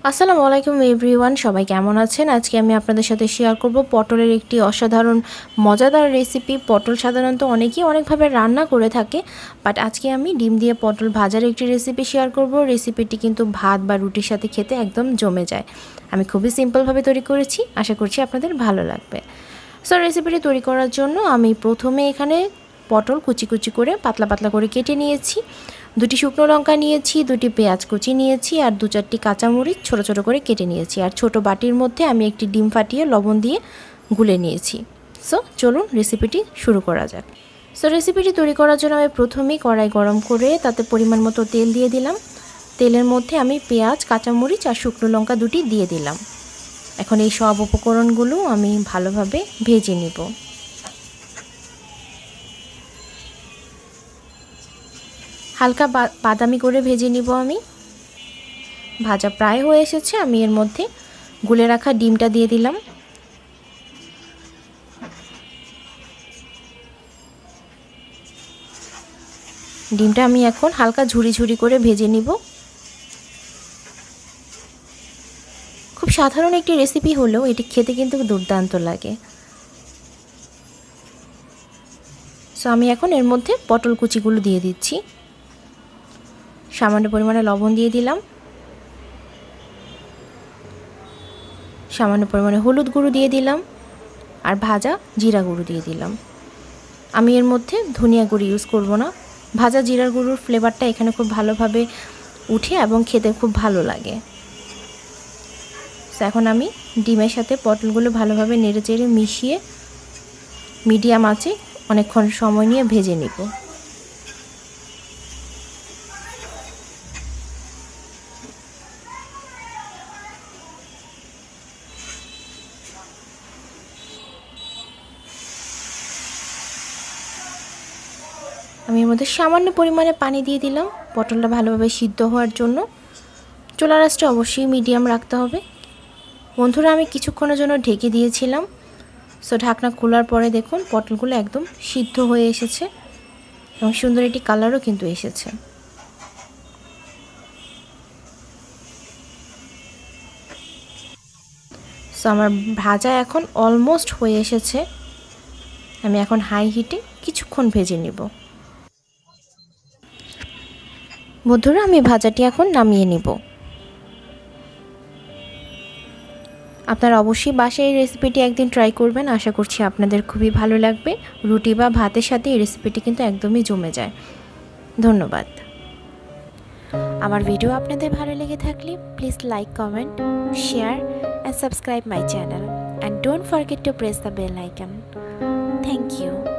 আসসালামু আলাইকুম এভরিওয়ান, সবাই কেমন আছেন? আজকে আমি আপনাদের সাথে শেয়ার করব পটলের একটি অসাধারণ মজাদার রেসিপি। পটল সাধারণত অনেকেই অনেকভাবে রান্না করে থাকে, বাট আজকে আমি ডিম দিয়ে পটল ভাজার একটি রেসিপি শেয়ার করব। রেসিপিটি কিন্তু ভাত বা রুটির সাথে খেতে একদম জমে যায়। আমি খুবই সিম্পলভাবে তৈরি করেছি, আশা করছি আপনাদের ভালো লাগবে। সো রেসিপিটি তৈরি করার জন্য আমি প্রথমে এখানে পটল কুচি কুচি করে পাতলা পাতলা করে কেটে নিয়েছি। 2টি শুকনো লঙ্কা নিয়েছি, 2টি পেঁয়াজ কুচি নিয়েছি, আর 2-4টি কাঁচামরিচ ছোটো ছোটো করে কেটে নিয়েছি। আর ছোটো বাটির মধ্যে আমি একটি ডিম ফাটিয়ে লবণ দিয়ে গুলে নিয়েছি। সো চলুন রেসিপিটি শুরু করা যাক। সো রেসিপিটি তৈরি করার জন্য আমি প্রথমেই কড়াই গরম করে তাতে পরিমাণ মতো তেল দিয়ে দিলাম। তেলের মধ্যে আমি পেঁয়াজ, কাঁচামরিচ আর শুকনো লঙ্কা 2টি দিয়ে দিলাম। এখন এই সব উপকরণগুলো আমি ভালোভাবে ভেজে নিব। হালকা বাদামি করে ভেজে নিব আমি। ভাজা প্রায় হয়ে এসেছে, আমি এর মধ্যে গুলে রাখা ডিমটা দিয়ে দিলাম। ডিমটা আমি এখন হালকা ঝুরি ঝুরি করে ভেজে নিব। খুব সাধারণ একটি রেসিপি হলেও এটি খেতে কিন্তু দুর্দান্ত লাগে। সো আমি এখন এর মধ্যে পটল কুচিগুলো দিয়ে দিচ্ছি। সামান্য পরিমাণে লবণ দিয়ে দিলাম, সামান্য পরিমাণে হলুদ গুঁড়ো দিয়ে দিলাম, আর ভাজা জিরা গুঁড়ো দিয়ে দিলাম। আমি এর মধ্যে ধনিয়া গুঁড়ো ইউজ করব না। ভাজা জিরার গুঁড়োর ফ্লেভারটা এখানে খুব ভালোভাবে উঠে এবং খেতে খুব ভালো লাগে। এখন আমি ডিমের সাথে পটলগুলো ভালোভাবে নেড়েচেড়ে মিশিয়ে মিডিয়াম আঁচে অনেকক্ষণ সময় নিয়ে ভেজে নিব। আমি এর মধ্যে সামান্য পরিমাণে পানি দিয়ে দিলাম পটলটা ভালোভাবে সিদ্ধ হওয়ার জন্য। চুলার আঁচটা অবশ্যই মিডিয়াম রাখতে হবে। বন্ধুরা, আমি কিছুক্ষণের জন্য ঢেকে দিয়েছিলাম। সো ঢাকনা খোলার পরে দেখুন পটলগুলো একদম সিদ্ধ হয়ে এসেছে এবং সুন্দর একটি কালারও কিন্তু এসেছে। সো আমার ভাজা এখন অলমোস্ট হয়ে এসেছে। আমি এখন হাই হিটে কিছুক্ষণ ভেজে নিব। বন্ধুরা, আমি ভাজাটি এখন নামিয়ে নিব। আপনারা অবশ্যই বাসায় এই রেসিপিটি একদিন ট্রাই করবেন, আশা করছি আপনাদের খুবই ভালো লাগবে। রুটি বা ভাতের সাথে এই রেসিপিটি কিন্তু একদমই জমে যায়। ধন্যবাদ। আমার ভিডিও আপনাদের ভালো লেগে থাকলে please like, comment, share and subscribe my channel, and don't forget to press the bell icon. Thank you.